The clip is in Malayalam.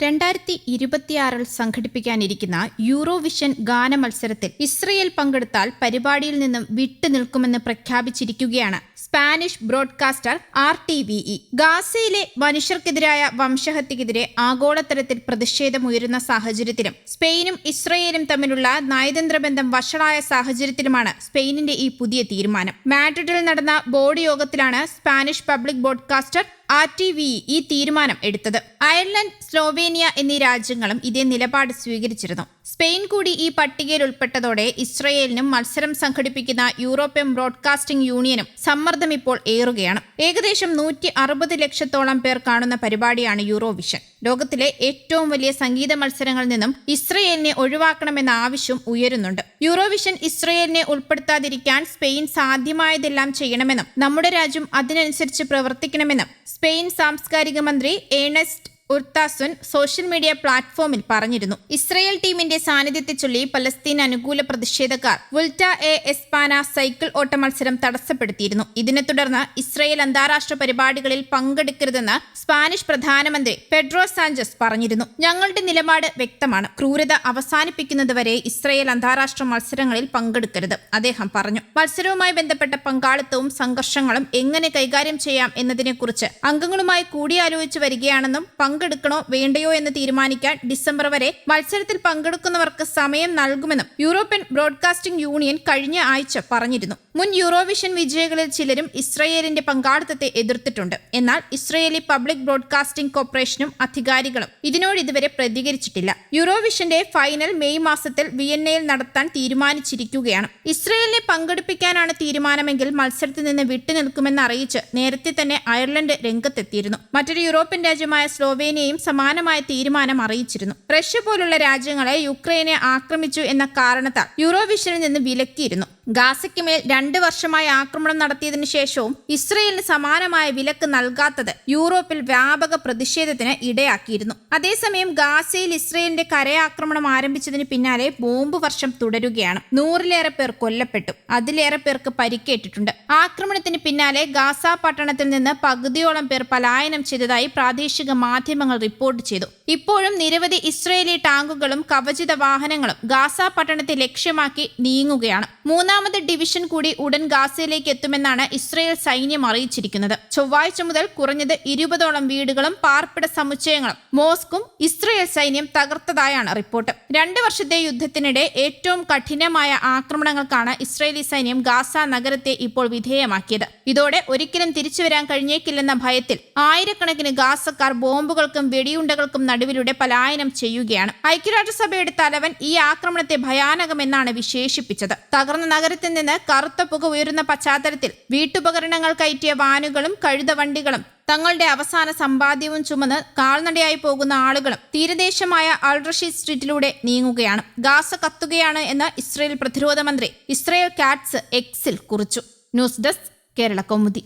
2026 സംഘടിപ്പിക്കാനിരിക്കുന്ന യൂറോവിഷൻ ഗാന മത്സരത്തിൽ ഇസ്രയേൽ പങ്കെടുത്താൽ പരിപാടിയിൽ നിന്നും വിട്ടുനിൽക്കുമെന്ന് പ്രഖ്യാപിച്ചിരിക്കുകയാണ് സ്പാനിഷ് ബ്രോഡ്കാസ്റ്റർ RTVE. ഗാസയിലെ മനുഷ്യർക്കെതിരായ വംശഹത്യക്കെതിരെ ആഗോളതലത്തിൽ പ്രതിഷേധമുയരുന്ന സാഹചര്യത്തിലും സ്പെയിനും ഇസ്രയേലും തമ്മിലുള്ള നയതന്ത്ര ബന്ധം വഷളായ സാഹചര്യത്തിലുമാണ് സ്പെയിനിന്റെ ഈ പുതിയ തീരുമാനം. മാഡ്രിഡിൽ നടന്ന ബോർഡ് യോഗത്തിലാണ് സ്പാനിഷ് പബ്ലിക് ബ്രോഡ്കാസ്റ്റർ RTVE ഈ തീരുമാനം എടുത്തത്. അയർലൻഡ്, സ്ലോവേനിയ എന്നീ രാജ്യങ്ങളും ഇതേ നിലപാട് സ്വീകരിച്ചിരുന്നു. സ്പെയിൻ കൂടി ഈ പട്ടികയിൽ ഉൾപ്പെട്ടതോടെ ഇസ്രയേലിനും മത്സരം സംഘടിപ്പിക്കുന്ന യൂറോപ്യൻ ബ്രോഡ്കാസ്റ്റിംഗ് യൂണിയനും സമ്മർദ്ദം ഇപ്പോൾ ഏറുകയാണ്. ഏകദേശം 160 ലക്ഷത്തോളം പേർ കാണുന്ന പരിപാടിയാണ് യൂറോവിഷൻ. ലോകത്തിലെ ഏറ്റവും വലിയ സംഗീത മത്സരങ്ങളിൽ നിന്നും ഇസ്രയേലിനെ ഒഴിവാക്കണമെന്ന ആവശ്യം ഉയരുന്നുണ്ട്. യൂറോവിഷൻ ഇസ്രയേലിനെ ഉൾപ്പെടുത്താതിരിക്കാൻ സ്പെയിൻ സാധ്യമായതെല്ലാം ചെയ്യണമെന്നും നമ്മുടെ രാജ്യം അതിനനുസരിച്ച് പ്രവർത്തിക്കണമെന്നും സ്പെയിൻ സാംസ്കാരിക മന്ത്രി ഏണസ്റ്റ് ഉർത്താസുൻ സോഷ്യൽ മീഡിയ പ്ലാറ്റ്ഫോമിൽ പറഞ്ഞിരുന്നു. ഇസ്രയേൽ ടീമിന്റെ സാന്നിധ്യത്തെ ചൊല്ലി പലസ്തീൻ അനുകൂല പ്രതിഷേധക്കാർ വുൽറ്റ എ എസ്പാന സൈക്കിൾ ഓട്ട മത്സരം തടസ്സപ്പെടുത്തിയിരുന്നു. ഇതിനെ തുടർന്ന് ഇസ്രയേൽ അന്താരാഷ്ട്ര പരിപാടികളിൽ പങ്കെടുക്കരുതെന്ന് സ്പാനിഷ് പ്രധാനമന്ത്രി പെഡ്രോ സാഞ്ചസ് പറഞ്ഞിരുന്നു. ഞങ്ങളുടെ നിലപാട് വ്യക്തമാണ്. ക്രൂരത അവസാനിപ്പിക്കുന്നതുവരെ ഇസ്രയേൽ അന്താരാഷ്ട്ര മത്സരങ്ങളിൽ പങ്കെടുക്കരുത്, അദ്ദേഹം പറഞ്ഞു. മത്സരവുമായി ബന്ധപ്പെട്ട പങ്കാളിത്തവും സംഘർഷങ്ങളും എങ്ങനെ കൈകാര്യം ചെയ്യാം എന്നതിനെക്കുറിച്ച് അംഗങ്ങളുമായി കൂടിയാലോചിച്ചു വരികയാണെന്നും പങ്കെടുക്കണോ വേണ്ടയോ എന്ന് തീരുമാനിക്കാൻ ഡിസംബർ വരെ മത്സരത്തിൽ പങ്കെടുക്കുന്നവർക്ക് സമയം നൽകുമെന്നും യൂറോപ്യൻ ബ്രോഡ്കാസ്റ്റിംഗ് യൂണിയൻ കഴിഞ്ഞ ആഴ്ച പറഞ്ഞിരുന്നു. മുൻ യൂറോവിഷൻ വിജയികളിൽ ചിലരും ഇസ്രയേലിന്റെ പങ്കാളിത്തത്തെ എതിർത്തിട്ടുണ്ട്. എന്നാൽ ഇസ്രയേലി പബ്ലിക് ബ്രോഡ്കാസ്റ്റിംഗ് കോർപ്പറേഷനും അധികാരികളും ഇതിനോട് ഇതുവരെ പ്രതികരിച്ചിട്ടില്ല. യൂറോവിഷന്റെ ഫൈനൽ മെയ് മാസത്തിൽ വിയന്നയിൽ നടത്താൻ തീരുമാനിച്ചിരിക്കുകയാണ്. ഇസ്രയേലിനെ പങ്കെടുപ്പിക്കാനാണ് തീരുമാനമെങ്കിൽ മത്സരത്തിൽ നിന്ന് വിട്ടുനിൽക്കുമെന്ന് അറിയിച്ച് നേരത്തെ തന്നെ അയർലൻഡ് രംഗത്തെത്തിയിരുന്നു. മറ്റൊരു യൂറോപ്യൻ രാജ്യമായ സ്ലോവേനിയയും സമാനമായ തീരുമാനം അറിയിച്ചിരുന്നു. റഷ്യ പോലുള്ള രാജ്യങ്ങളെ യുക്രൈനെ ആക്രമിച്ചു എന്ന കാരണത്താൽ യൂറോവിഷനിൽ നിന്ന് വിലക്കിയിരുന്നു. ഗാസയ്ക്ക് മേൽ 2 വർഷമായി ആക്രമണം നടത്തിയതിനു ശേഷവും ഇസ്രയേലിന് സമാനമായ വിലക്ക് നൽകാത്തത് യൂറോപ്പിൽ വ്യാപക പ്രതിഷേധത്തിന് ഇടയാക്കിയിരുന്നു. അതേസമയം ഗാസയിൽ ഇസ്രയേലിന്റെ കരയാക്രമണം ആരംഭിച്ചതിന് പിന്നാലെ ബോംബ് വർഷം തുടരുകയാണ്. 100-ലേറെ പേർ കൊല്ലപ്പെട്ടു, അതിലേറെ പേർക്ക് പരിക്കേറ്റിട്ടുണ്ട്. ആക്രമണത്തിന് പിന്നാലെ ഗാസ പട്ടണത്തിൽ നിന്ന് പകുതിയോളം പേർ പലായനം ചെയ്തതായി പ്രാദേശിക മാധ്യമങ്ങൾ റിപ്പോർട്ട് ചെയ്തു. ഇപ്പോഴും നിരവധി ഇസ്രയേലി ടാങ്കുകളും കവചിത വാഹനങ്ങളും ഗാസ പട്ടണത്തെ ലക്ഷ്യമാക്കി നീങ്ങുകയാണ്. 3ാമത് ഡിവിഷൻ കൂടി ഉടൻ ഗാസയിലേക്ക് എത്തുമെന്നാണ് ഇസ്രയേൽ സൈന്യം അറിയിച്ചിരിക്കുന്നത്. ചൊവ്വാഴ്ച മുതൽ കുറഞ്ഞത് 20ഓളം വീടുകളും പാർപ്പിട സമുച്ചയങ്ങളും മോസ്കും ഇസ്രയേൽ സൈന്യം തകർത്തതായാണ് റിപ്പോർട്ട്. 2 വർഷത്തെ യുദ്ധത്തിനിടെ ഏറ്റവും കഠിനമായ ആക്രമണങ്ങൾക്കാണ് ഇസ്രയേലി സൈന്യം ഗാസ നഗരത്തെ ഇപ്പോൾ വിധേയമാക്കിയത്. ഇതോടെ ഒരിക്കലും തിരിച്ചുവരാൻ കഴിഞ്ഞേക്കില്ലെന്ന ഭയത്തിൽ ആയിരക്കണക്കിന് ഗാസക്കാർ ബോംബുകൾക്കും വെടിയുണ്ടകൾക്കും നടുവിലൂടെ പലായനം ചെയ്യുകയാണ്. ഐക്യരാഷ്ട്രസഭയുടെ തലവൻ ഈ ആക്രമണത്തെ ഭയാനകമെന്നാണ് വിശേഷിപ്പിച്ചത്. തകർന്ന നഗരത്തിൽ നിന്ന് കറുത്ത പുക ഉയരുന്ന പശ്ചാത്തലത്തിൽ വീട്ടുപകരണങ്ങൾ കയറ്റിയ വാനുകളും കഴുതവണ്ടികളും തങ്ങളുടെ അവസാന സമ്പാദ്യവും ചുമന്ന് കാൽനടയായി പോകുന്ന ആളുകളും തീരദേശമായ അൽ റഷീദ് സ്ട്രീറ്റിലൂടെ നീങ്ങുകയാണ്. ഗാസ കത്തുകയാണ് എന്ന് ഇസ്രയേൽ പ്രതിരോധ മന്ത്രി ഇസ്രയേൽ കാറ്റ്സ് എക്സിൽ കുറിച്ചു. News desk Kerala Kaumudi.